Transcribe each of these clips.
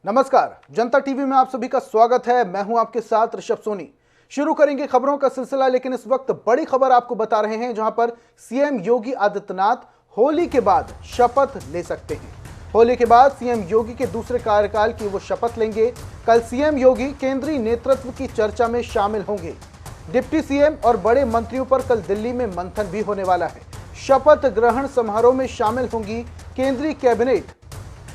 नमस्कार, जनता टीवी में आप सभी का स्वागत है। मैं हूं आपके साथ ऋषभ सोनी। शुरू करेंगे खबरों का सिलसिला, लेकिन इस वक्त बड़ी खबर आपको बता रहे हैं, जहां पर सीएम योगी आदित्यनाथ होली के बाद शपथ ले सकते हैं। होली के बाद सीएम योगी के दूसरे कार्यकाल की वो शपथ लेंगे। कल सीएम योगी केंद्रीय नेतृत्व की चर्चा में शामिल होंगे। डिप्टी सीएम और बड़े मंत्रियों पर कल दिल्ली में मंथन भी होने वाला है। शपथ ग्रहण समारोह में शामिल होंगी केंद्रीय कैबिनेट।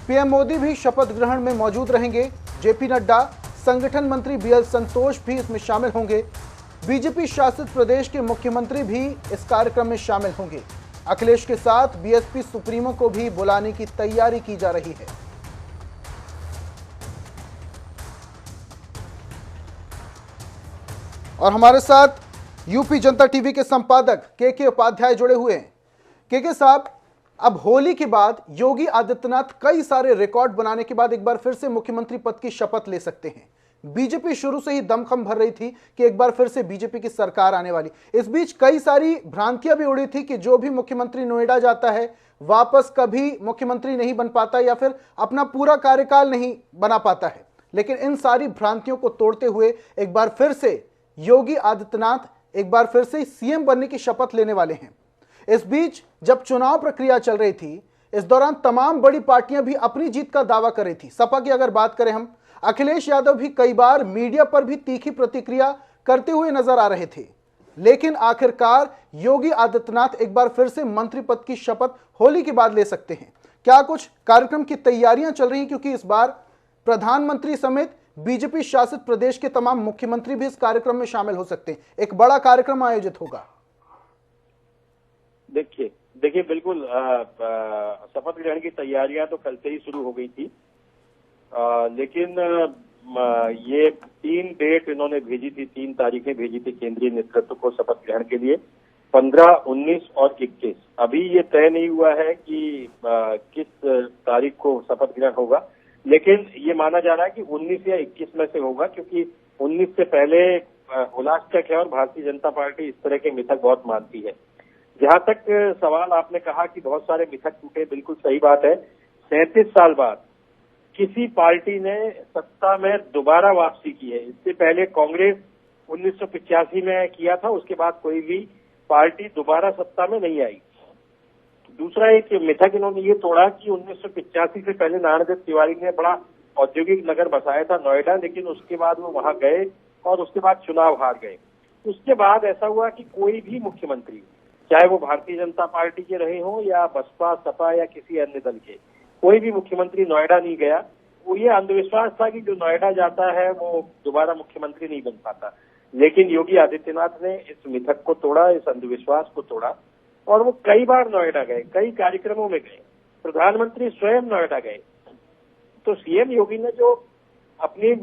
पीएम मोदी भी शपथ ग्रहण में मौजूद रहेंगे। जेपी नड्डा, संगठन मंत्री बीएल संतोष भी इसमें शामिल होंगे। बीजेपी शासित प्रदेश के मुख्यमंत्री भी इस कार्यक्रम में शामिल होंगे। अखिलेश के साथ बीएसपी सुप्रीमो को भी बुलाने की तैयारी की जा रही है। और हमारे साथ यूपी जनता टीवी के संपादक के उपाध्याय जुड़े हुए हैं। के साहब, अब होली के बाद योगी आदित्यनाथ कई सारे रिकॉर्ड बनाने के बाद एक बार फिर से मुख्यमंत्री पद की शपथ ले सकते हैं। बीजेपी शुरू से ही दमखम भर रही थी कि एक बार फिर से बीजेपी की सरकार आने वाली। इस बीच कई सारी भ्रांतियां भी उड़ी थी कि जो भी मुख्यमंत्री नोएडा जाता है वापस कभी मुख्यमंत्री नहीं बन पाता या फिर अपना पूरा कार्यकाल नहीं बना पाता है। लेकिन इन सारी भ्रांतियों को तोड़ते हुए एक बार फिर से योगी आदित्यनाथ एक बार फिर से सीएम बनने की शपथ लेने वाले हैं। इस बीच जब चुनाव प्रक्रिया चल रही थी, इस दौरान तमाम बड़ी पार्टियां भी अपनी जीत का दावा कर रही थी। सपा की अगर बात करें हम, अखिलेश यादव भी कई बार मीडिया पर भी तीखी प्रतिक्रिया करते हुए नजर आ रहे थे। लेकिन आखिरकार योगी आदित्यनाथ एक बार फिर से मंत्री पद की शपथ होली के बाद ले सकते हैं। क्या कुछ कार्यक्रम की तैयारियां चल रही हैं, क्योंकि इस बार प्रधानमंत्री समेत बीजेपी शासित प्रदेश के तमाम मुख्यमंत्री भी इस कार्यक्रम में शामिल हो सकते हैं। एक बड़ा कार्यक्रम आयोजित होगा। देखिए बिल्कुल शपथ ग्रहण की तैयारियां तो कल से ही शुरू हो गई थी, लेकिन ये 3 डेट इन्होंने भेजी थी, 3 तारीखें भेजी थी केंद्रीय नेतृत्व को शपथ ग्रहण के लिए, 15, 19 और 21। अभी ये तय नहीं हुआ है कि किस तारीख को शपथ ग्रहण होगा, लेकिन ये माना जा रहा है कि 19 या 21 में से होगा, क्योंकि 19 से पहले उलास तक है और भारतीय जनता पार्टी इस तरह के मिथक बहुत मानती है। जहां तक सवाल आपने कहा कि बहुत सारे मिथक टूटे, बिल्कुल सही बात है। 37 साल बाद किसी पार्टी ने सत्ता में दोबारा वापसी की है। इससे पहले कांग्रेस 1985 में किया था, उसके बाद कोई भी पार्टी दोबारा सत्ता में नहीं आई। दूसरा एक मिथक इन्होंने ये तोड़ा कि 1985 से पहले नारायण तिवारी ने बड़ा औद्योगिक नगर बसाया था नोएडा, लेकिन उसके बाद वो वहां गए और उसके बाद चुनाव हार गए। उसके बाद ऐसा हुआ कि कोई भी मुख्यमंत्री, चाहे वो भारतीय जनता पार्टी के रहे हों या बसपा, सपा या किसी अन्य दल के, कोई भी मुख्यमंत्री नोएडा नहीं गया। वो ये अंधविश्वास था कि जो नोएडा जाता है वो दोबारा मुख्यमंत्री नहीं बन पाता। लेकिन योगी आदित्यनाथ ने इस मिथक को तोड़ा, इस अंधविश्वास को तोड़ा, और वो कई बार नोएडा गए, कई कार्यक्रमों में गए, प्रधानमंत्री स्वयं नोएडा गए। तो सीएम योगी ने जो अपनी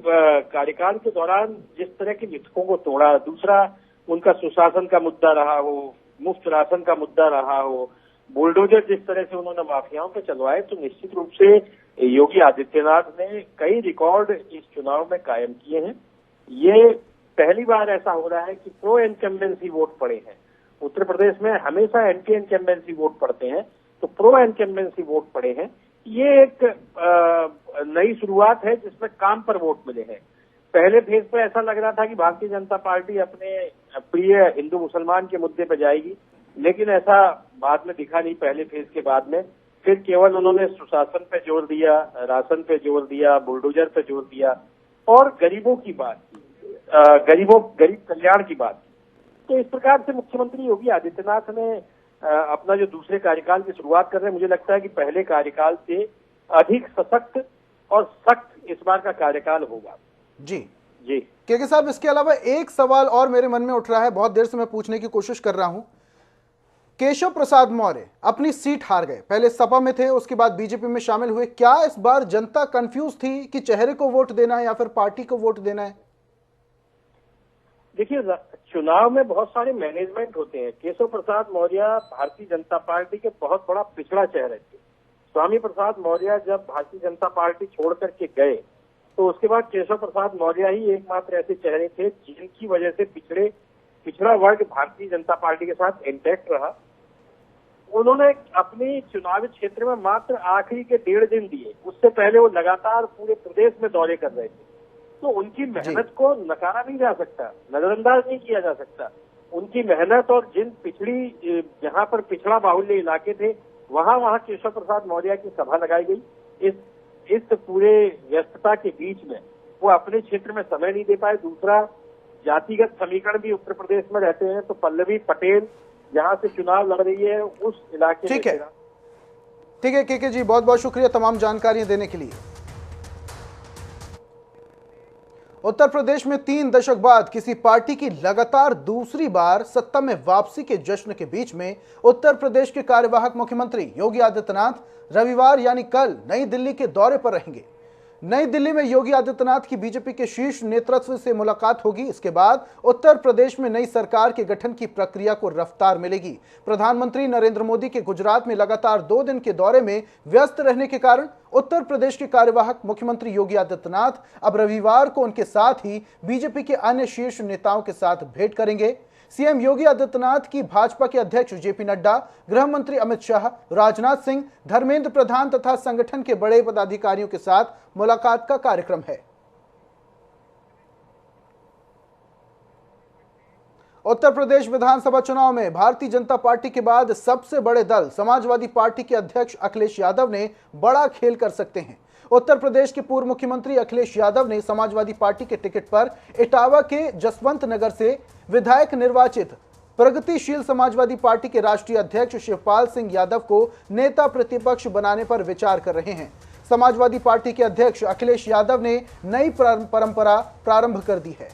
कार्यकाल के दौरान जिस तरह के मिथकों को तोड़ा, दूसरा उनका सुशासन का मुद्दा रहा हो, मुफ्त राशन का मुद्दा रहा हो, बुलडोजर जिस तरह से उन्होंने माफियाओं पे चलवाए, तो निश्चित रूप से योगी आदित्यनाथ ने कई रिकॉर्ड इस चुनाव में कायम किए हैं। ये पहली बार ऐसा हो रहा है कि प्रो इनकम्बेंसी वोट पड़े हैं। उत्तर प्रदेश में हमेशा एंटी इनकम्बेंसी वोट पड़ते हैं, तो प्रो इनकम्बेंसी वोट पड़े हैं। ये एक नई शुरुआत है जिसमें काम पर वोट मिले हैं। पहले फेज पे ऐसा लग रहा था कि भारतीय जनता पार्टी अपने प्रिय हिंदू मुसलमान के मुद्दे पे जाएगी, लेकिन ऐसा बाद में दिखा नहीं। पहले फेज के बाद में फिर केवल उन्होंने सुशासन पे जोर दिया, राशन पे जोर दिया, बुलडोजर पे जोर दिया और गरीबों की बात की, गरीब कल्याण की बात की। तो इस प्रकार से मुख्यमंत्री योगी आदित्यनाथ ने अपना जो दूसरे कार्यकाल की शुरुआत कर रहे हैं, मुझे लगता है कि पहले कार्यकाल से अधिक सशक्त और सख्त इस बार का कार्यकाल होगा। जी के साहब, इसके अलावा एक सवाल और मेरे मन में उठ रहा है, बहुत देर से मैं पूछने की कोशिश कर रहा हूं। केशव प्रसाद मौर्य अपनी सीट हार गए, पहले सपा में थे, उसके बाद बीजेपी में शामिल हुए। क्या इस बार जनता कंफ्यूज थी कि चेहरे को वोट देना है या फिर पार्टी को वोट देना है? देखिए, चुनाव में बहुत सारे मैनेजमेंट होते हैं। केशव प्रसाद मौर्य भारतीय जनता पार्टी के बहुत बड़ा पिछड़ा चेहरे थे। स्वामी प्रसाद मौर्य जब भारतीय जनता पार्टी छोड़ करके गए, तो उसके बाद केशव प्रसाद मौर्य ही एकमात्र ऐसे चेहरे थे जिनकी वजह से पिछड़ा वर्ग भारतीय जनता पार्टी के साथ इंटैक्ट रहा। उन्होंने अपनी चुनावी क्षेत्र में मात्र आखिरी के 1.5 दिन दिए। उससे पहले वो लगातार पूरे प्रदेश में दौरे कर रहे थे। तो उनकी मेहनत को नकारा नहीं जा सकता, नजरअंदाज नहीं किया जा सकता। उनकी मेहनत और जिन जहां पर पिछड़ा बाहुल्य इलाके थे वहां केशव प्रसाद मौर्य की सभा लगाई गई। इस पूरे व्यस्तता के बीच में वो अपने क्षेत्र में समय नहीं दे पाए। दूसरा, जातिगत समीकरण भी उत्तर प्रदेश में रहते हैं, तो पल्लवी पटेल जहां से चुनाव लड़ रही है उस इलाके में। ठीक है केके जी, बहुत बहुत शुक्रिया तमाम जानकारियां देने के लिए। उत्तर प्रदेश में 3 दशक बाद किसी पार्टी की लगातार दूसरी बार सत्ता में वापसी के जश्न के बीच में उत्तर प्रदेश के कार्यवाहक मुख्यमंत्री योगी आदित्यनाथ रविवार यानी कल नई दिल्ली के दौरे पर रहेंगे। नई दिल्ली में योगी आदित्यनाथ की बीजेपी के शीर्ष नेतृत्व से मुलाकात होगी। इसके बाद उत्तर प्रदेश में नई सरकार के गठन की प्रक्रिया को रफ्तार मिलेगी। प्रधानमंत्री नरेंद्र मोदी के गुजरात में लगातार 2 दिन के दौरे में व्यस्त रहने के कारण उत्तर प्रदेश के कार्यवाहक मुख्यमंत्री योगी आदित्यनाथ अब रविवार को उनके साथ ही बीजेपी के अन्य शीर्ष नेताओं के साथ भेंट करेंगे। सीएम योगी आदित्यनाथ की भाजपा के अध्यक्ष जेपी नड्डा, गृह मंत्री अमित शाह, राजनाथ सिंह, धर्मेंद्र प्रधान तथा संगठन के बड़े पदाधिकारियों के साथ मुलाकात का कार्यक्रम है। उत्तर प्रदेश विधानसभा चुनाव में भारतीय जनता पार्टी के बाद सबसे बड़े दल समाजवादी पार्टी के अध्यक्ष अखिलेश यादव ने बड़ा खेल कर सकते हैं। उत्तर प्रदेश के पूर्व मुख्यमंत्री अखिलेश यादव ने समाजवादी पार्टी के टिकट पर इटावा के जसवंत नगर से विधायक निर्वाचित प्रगतिशील समाजवादी पार्टी के राष्ट्रीय अध्यक्ष शिवपाल सिंह यादव को नेता प्रतिपक्ष बनाने पर विचार कर रहे हैं। समाजवादी पार्टी के अध्यक्ष अखिलेश यादव ने नई परंपरा प्रारंभ कर दी है।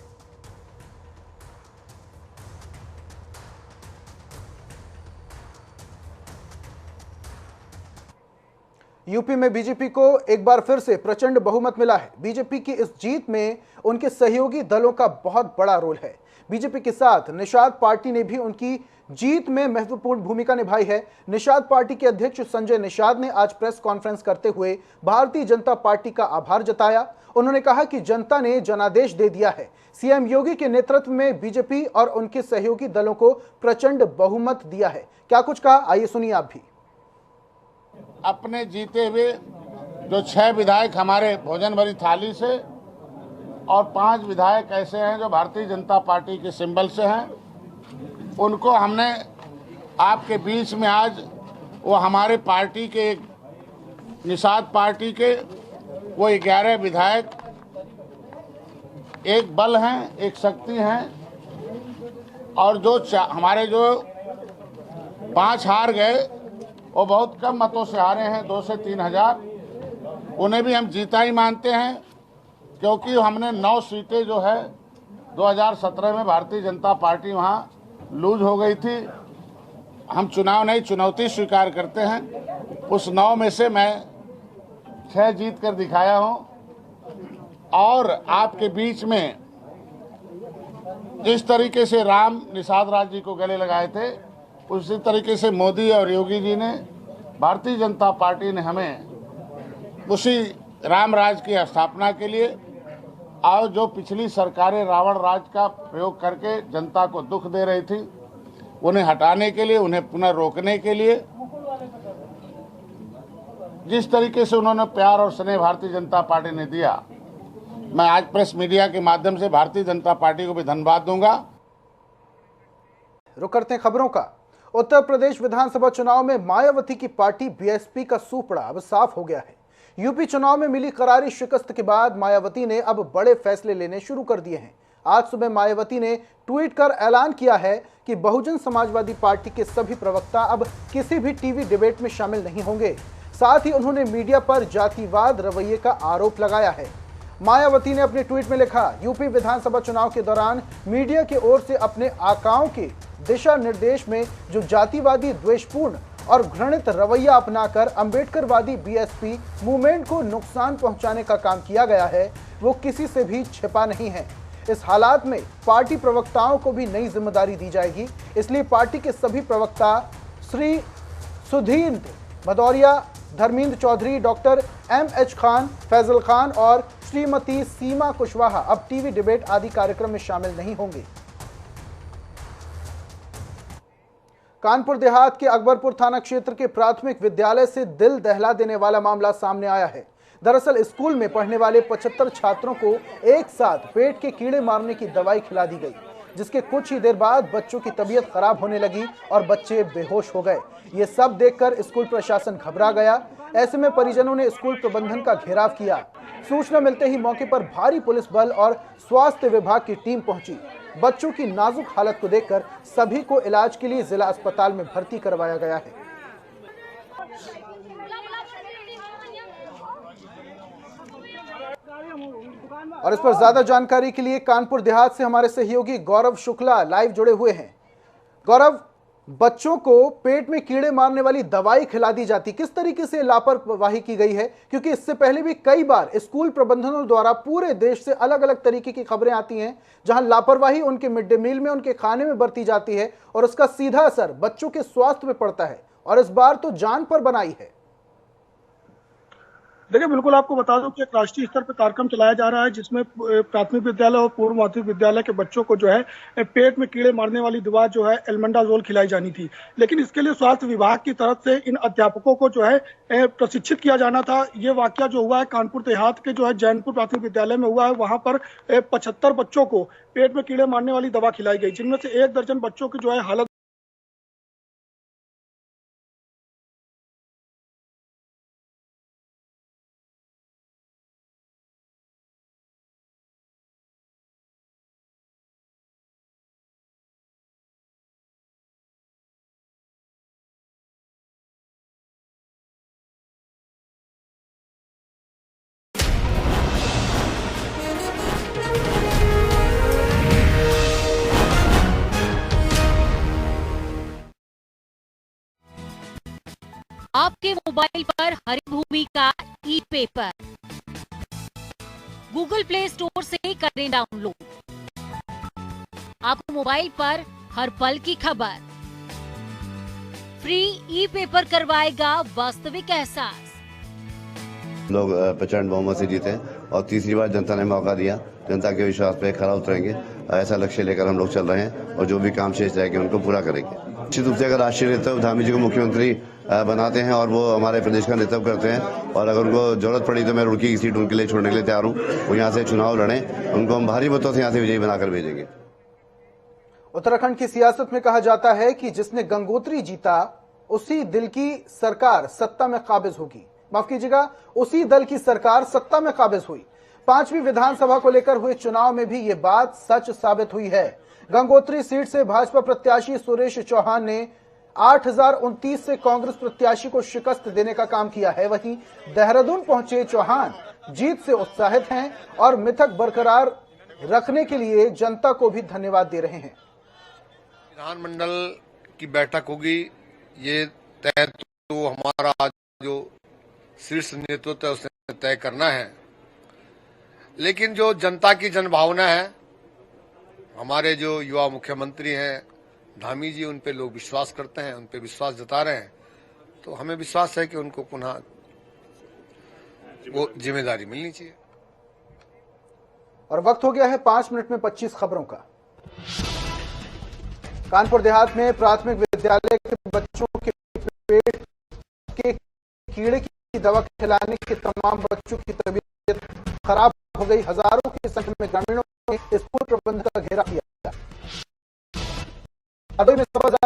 यूपी में बीजेपी को एक बार फिर से प्रचंड बहुमत मिला है। बीजेपी की इस जीत में उनके सहयोगी दलों का बहुत बड़ा रोल है। बीजेपी के साथ निषाद पार्टी ने भी उनकी जीत में महत्वपूर्ण भूमिका निभाई है। निषाद पार्टी के अध्यक्ष संजय निषाद ने आज प्रेस कॉन्फ्रेंस करते हुए भारतीय जनता पार्टी का आभार जताया। उन्होंने कहा कि जनता ने जनादेश दे दिया है। सीएम योगी के नेतृत्व में बीजेपी और उनके सहयोगी दलों को प्रचंड बहुमत दिया है। क्या कुछ कहा, आइए सुनिए आप भी। अपने जीते हुए जो 6 विधायक हमारे भोजन भरी थाली से और 5 विधायक ऐसे हैं जो भारतीय जनता पार्टी के सिंबल से हैं, उनको हमने आपके बीच में आज वो हमारे पार्टी के निषाद पार्टी के वो 11 विधायक एक बल हैं, एक शक्ति हैं, और जो हमारे जो 5 हार गए वो बहुत कम मतों से हारे हैं, 2 से 3 हजार। उन्हें भी हम जीता ही मानते हैं, क्योंकि हमने 9 सीटें जो है 2017 में भारतीय जनता पार्टी वहाँ लूज हो गई थी। हम चुनाव नहीं, चुनौती स्वीकार करते हैं। उस 9 में से मैं 6 जीत कर दिखाया हूँ। और आपके बीच में जिस तरीके से राम निषाद राज जी को गले लगाए थे, उसी तरीके से मोदी और योगी जी ने, भारतीय जनता पार्टी ने हमें उसी राम राज की स्थापना के लिए और जो पिछली सरकारें रावण राज का प्रयोग करके जनता को दुख दे रही थी, उन्हें हटाने के लिए, उन्हें पुनः रोकने के लिए जिस तरीके से उन्होंने प्यार और स्नेह भारतीय जनता पार्टी ने दिया, मैं आज प्रेस मीडिया के माध्यम से भारतीय जनता पार्टी को भी धन्यवाद दूंगा। रुक करते हैं खबरों का। उत्तर प्रदेश विधानसभा चुनाव में मायावती की पार्टी बीएसपी का सूपड़ा अब साफ हो गया है। यूपी चुनाव में मिली करारी शिकस्त के बाद मायावती ने अब बड़े फैसले लेने शुरू कर दिए हैं। आज सुबह मायावती ने ट्वीट कर ऐलान किया है कि बहुजन समाजवादी पार्टी के सभी प्रवक्ता अब किसी भी टीवी डिबेट में शामिल नहीं होंगे। साथ ही उन्होंने मीडिया पर जातिवाद रवैये का आरोप लगाया है। मायावती ने अपने ट्वीट में लिखा, यूपी विधानसभा चुनाव के दौरान मीडिया की ओर से अपने आकाओं के दिशा निर्देश में जो जातिवादी, द्वेषपूर्ण और घृणित रवैया अपनाकर अंबेडकरवादी बीएसपी मूवमेंट को नुकसान पहुंचाने का काम किया गया है, वो किसी से भी छिपा नहीं है। इस हालात में पार्टी प्रवक्ताओं को भी नई जिम्मेदारी दी जाएगी। इसलिए पार्टी के सभी प्रवक्ता श्री सुधीर भदौरिया, धर्मेंद्र चौधरी, डॉक्टर MH खान, फैजल खान और श्रीमती सीमा कुशवाहा अब टीवी डिबेट आदि कार्यक्रम में शामिल नहीं होंगे। कानपुर देहात के अकबरपुर थाना क्षेत्र के प्राथमिक विद्यालय से दिल दहला देने वाला मामला सामने आया है। दरअसल स्कूल में पढ़ने वाले 75 छात्रों को एक साथ पेट के कीड़े मारने की दवाई खिला दी गई, जिसके कुछ ही देर बाद बच्चों की तबीयत खराब होने लगी और बच्चे बेहोश हो गए। ये सब देखकर स्कूल प्रशासन घबरा गया। ऐसे में परिजनों ने स्कूल प्रबंधन का घेराव किया। सूचना मिलते ही मौके पर भारी पुलिस बल और स्वास्थ्य विभाग की टीम पहुंची। बच्चों की नाजुक हालत को देखकर सभी को इलाज के लिए जिला अस्पताल में भर्ती करवाया गया है। और इस पर ज्यादा जानकारी के लिए कानपुर देहात से हमारे सहयोगी गौरव शुक्ला लाइव जुड़े हुए हैं। गौरव, बच्चों को पेट में कीड़े मारने वाली दवाई खिला दी जाती, किस तरीके से लापरवाही की गई है? क्योंकि इससे पहले भी कई बार स्कूल प्रबंधनों द्वारा पूरे देश से अलग अलग तरीके की खबरें आती हैं जहां लापरवाही उनके मिड डे मील में, उनके खाने में बरती जाती है और उसका सीधा असर बच्चों के स्वास्थ्य में पड़ता है, और इस बार तो जान पर बनाई है। देखिए, बिल्कुल आपको बता दूं कि एक राष्ट्रीय स्तर पर कार्यक्रम चलाया जा रहा है जिसमें प्राथमिक विद्यालय और पूर्व माध्यमिक विद्यालय के बच्चों को जो है पेट में कीड़े मारने वाली दवा जो है एल्बेंडाजोल खिलाई जानी थी। लेकिन इसके लिए स्वास्थ्य विभाग की तरफ से इन अध्यापकों को जो है प्रशिक्षित किया जाना था। ये वाकया जो हुआ है कानपुर देहात के जो है जैनपुर प्राथमिक विद्यालय में हुआ है। वहां पर 75 बच्चों को पेट में कीड़े मारने वाली दवा खिलाई गई, जिनमें से 1 दर्जन बच्चों की जो है हालत आपके मोबाइल पर हरिभूमि का ई पेपर गूगल प्ले स्टोर से करें डाउनलोड। आपको मोबाइल पर हर पल की खबर, फ्री ई पेपर करवाएगा वास्तविक एहसास। लोग प्रचंड बहुमत से जीते और तीसरी बार जनता ने मौका दिया, जनता के विश्वास पे खरा उतरेंगे। ऐसा लक्ष्य लेकर हम लोग चल रहे हैं और जो भी काम शेष रहेंगे उनको पूरा करेंगे। निश्चित रूप से अगर राष्ट्रीय नेतृत्व धामी जी को मुख्यमंत्री बनाते हैं और वो हमारे प्रदेश का नेतृत्व करते हैं, और अगर उनको जरूरत पड़ी तो मैं रुड़की की सीट उनके लिए छोड़ने के लिए तैयार हूँ। वो यहाँ से चुनाव लड़े, उनको हम भारी मतों से यहाँ से विजयी बनाकर भेजेंगे। उत्तराखंड की सियासत में कहा जाता है कि जिसने गंगोत्री जीता उसी दिल की सरकार सत्ता में काबिज होगी। माफ कीजिएगा, उसी दल की सरकार सत्ता में काबिज हुई। 5वीं विधानसभा को लेकर हुए चुनाव में भी ये बात सच साबित हुई है। गंगोत्री सीट से भाजपा प्रत्याशी सुरेश चौहान ने 8029 से कांग्रेस प्रत्याशी को शिकस्त देने का काम किया है। वहीं देहरादून पहुंचे चौहान जीत से उत्साहित हैं और मिथक बरकरार रखने के लिए जनता को भी धन्यवाद दे रहे हैं। विधानमंडल की बैठक होगी, ये तय तो हमारा जो शीर्ष नेतृत्व है उसने तय करना है, लेकिन जो जनता की जनभावना है, हमारे जो युवा मुख्यमंत्री हैं धामी जी, उन पे लोग विश्वास करते हैं, उन पे विश्वास जता रहे हैं, तो हमें विश्वास है कि उनको पुनः वो जिम्मेदारी मिलनी चाहिए। और वक्त हो गया है 5 मिनट में 25 खबरों का। कानपुर देहात में प्राथमिक विद्यालय के बच्चों के पेट के कीड़े की दवा खिलाने के तमाम बच्चों की तबीयत खराब हो गई। हजारों की संख्या में ग्रामीणों ने स्कूल प्रबंधन का घेराव किया।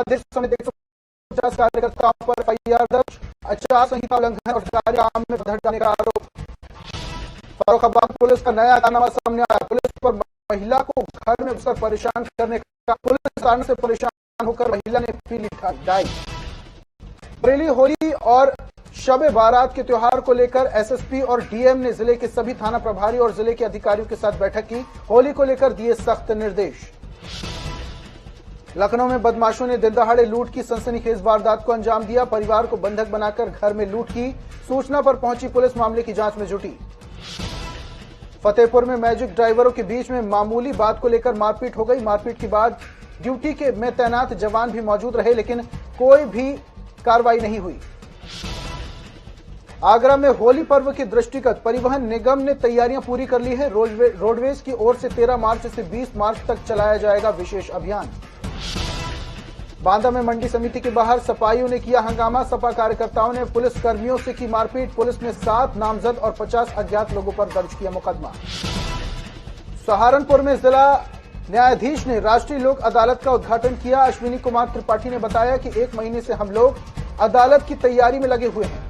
में समिति 150 कार्यकर्ताओं पर एफआईआर दर्ज, आचार संहिता उल्लंघन और सरकारी काम में बाधा डालने का आरोप। फर्रुखाबाद पुलिस का नया कारनामा सामने आया। पुलिस पर महिला को घर में घुसकर परेशान करने का, पुलिस कारण से परेशान होकर महिला ने पी ली डाई। बरेली होली और शब बारात के त्योहार को लेकर एसएसपी और डीएम ने जिले के सभी थाना प्रभारी और जिले के अधिकारियों के साथ बैठक की। होली को लेकर दिए सख्त निर्देश। लखनऊ में बदमाशों ने दिनदहाड़े लूट की सनसनीखेज वारदात को अंजाम दिया। परिवार को बंधक बनाकर घर में लूट की। सूचना पर पहुंची पुलिस मामले की जांच में जुटी। फतेहपुर में मैजिक ड्राइवरों के बीच में मामूली बात को लेकर मारपीट हो गई। मारपीट के बाद ड्यूटी के में तैनात जवान भी मौजूद रहे, लेकिन कोई भी कार्रवाई नहीं हुई। आगरा में होली पर्व के दृष्टिगत परिवहन निगम ने तैयारियां पूरी कर ली है। रोडवेज की ओर से 13 मार्च से 20 मार्च तक चलाया जाएगा विशेष अभियान। बांदा में मंडी समिति के बाहर सपाइयों ने किया हंगामा। सपा कार्यकर्ताओं ने पुलिस कर्मियों से की मारपीट। पुलिस ने 7 नामजद और 50 अज्ञात लोगों पर दर्ज किया मुकदमा। सहारनपुर में जिला न्यायाधीश ने राष्ट्रीय लोक अदालत का उद्घाटन किया। अश्विनी कुमार त्रिपाठी ने बताया कि 1 महीने से हम लोग अदालत की तैयारी में लगे हुए हैं।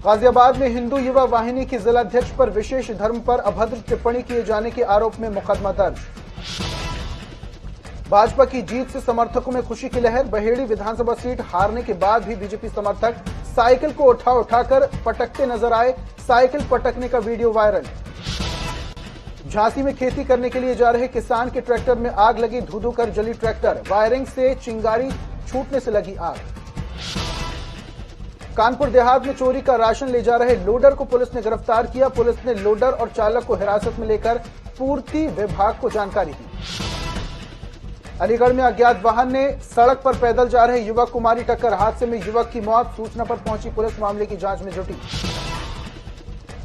गाजियाबाद में हिंदू युवा वाहिनी की जिलाध्यक्ष पर विशेष धर्म पर अभद्र टिप्पणी किए जाने के आरोप में मुकदमा दर्ज। भाजपा की जीत से समर्थकों में खुशी की लहर। बहेड़ी विधानसभा सीट हारने के बाद भी बीजेपी समर्थक साइकिल को उठाकर पटकते नजर आए। साइकिल पटकने का वीडियो वायरल। झांसी में खेती करने के लिए जा रहे किसान के ट्रैक्टर में आग लगी। धू-धू कर जली ट्रैक्टर। वायरिंग से चिंगारी छूटने से लगी आग। कानपुर देहात में चोरी का राशन ले जा रहे लोडर को पुलिस ने गिरफ्तार किया। पुलिस ने लोडर और चालक को हिरासत में लेकर पूर्ति विभाग को जानकारी दी। अलीगढ़ में अज्ञात वाहन ने सड़क पर पैदल जा रहे युवक को मारी टक्कर। हादसे में युवक की मौत। सूचना पर पहुंची पुलिस मामले की जांच में जुटी।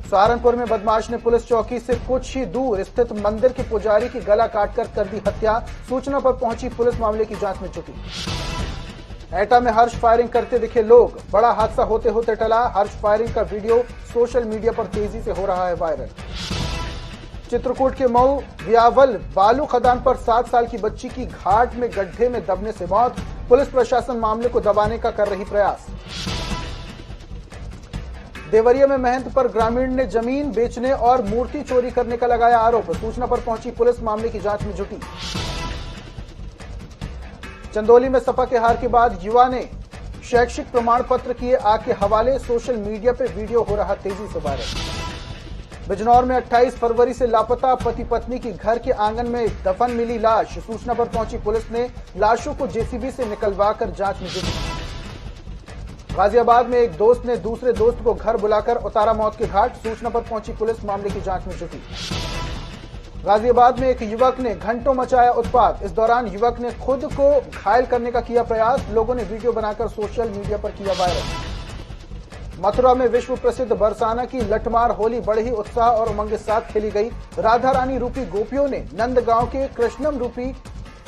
सहारनपुर में बदमाश ने पुलिस चौकी से कुछ ही दूर स्थित मंदिर के पुजारी की गला काटकर कर दी हत्या। सूचना पर पहुंची पुलिस मामले की जांच में जुटी। एटा में हर्ष फायरिंग करते दिखे लोग। बड़ा हादसा होते होते टला। हर्ष फायरिंग का वीडियो सोशल मीडिया पर तेजी से हो रहा है वायरल। चित्रकूट के मऊ व्यावल बालू खदान पर 7 साल की बच्ची की घाट में गड्ढे में दबने से मौत। पुलिस प्रशासन मामले को दबाने का कर रही प्रयास। देवरिया में महंत पर ग्रामीण ने जमीन बेचने और मूर्ति चोरी करने का लगाया आरोप। सूचना पर पहुंची पुलिस मामले की जांच में जुटी। चंदौली में सपा के हार के बाद युवा ने शैक्षिक प्रमाण पत्र किए आग के हवाले। सोशल मीडिया पर वीडियो हो रहा तेजी से वायरल। बिजनौर में 28 फरवरी से लापता पति पत्नी की घर के आंगन में दफन मिली लाश। सूचना पर पहुंची पुलिस ने लाशों को जेसीबी से निकलवाकर जांच में जुटी। गाजियाबाद में एक दोस्त ने दूसरे दोस्त को घर बुलाकर उतारा मौत के घाट। सूचना पर पहुंची पुलिस मामले की जांच में जुटी। गाजियाबाद में एक युवक ने घंटों मचाया उत्पात। इस दौरान युवक ने खुद को घायल करने का किया प्रयास। लोगों ने वीडियो बनाकर सोशल मीडिया पर किया वायरल। मथुरा में विश्व प्रसिद्ध बरसाना की लठमार होली बड़े ही उत्साह और उमंग के साथ खेली गई। राधा रानी रूपी गोपियों ने नंदगांव के कृष्णम रूपी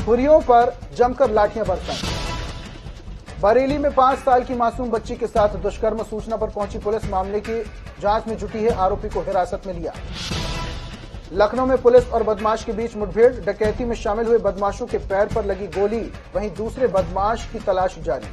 हुरियों पर जमकर लाठियां बरसाई। बरेली में 5 साल की मासूम बच्ची के साथ दुष्कर्म। सूचना पर पहुंची पुलिस मामले की जांच में जुटी है। आरोपी को हिरासत में लिया। लखनऊ में पुलिस और बदमाश के बीच मुठभेड़। डकैती में शामिल हुए बदमाशों के पैर पर लगी गोली। वहीं दूसरे बदमाश की तलाश जारी।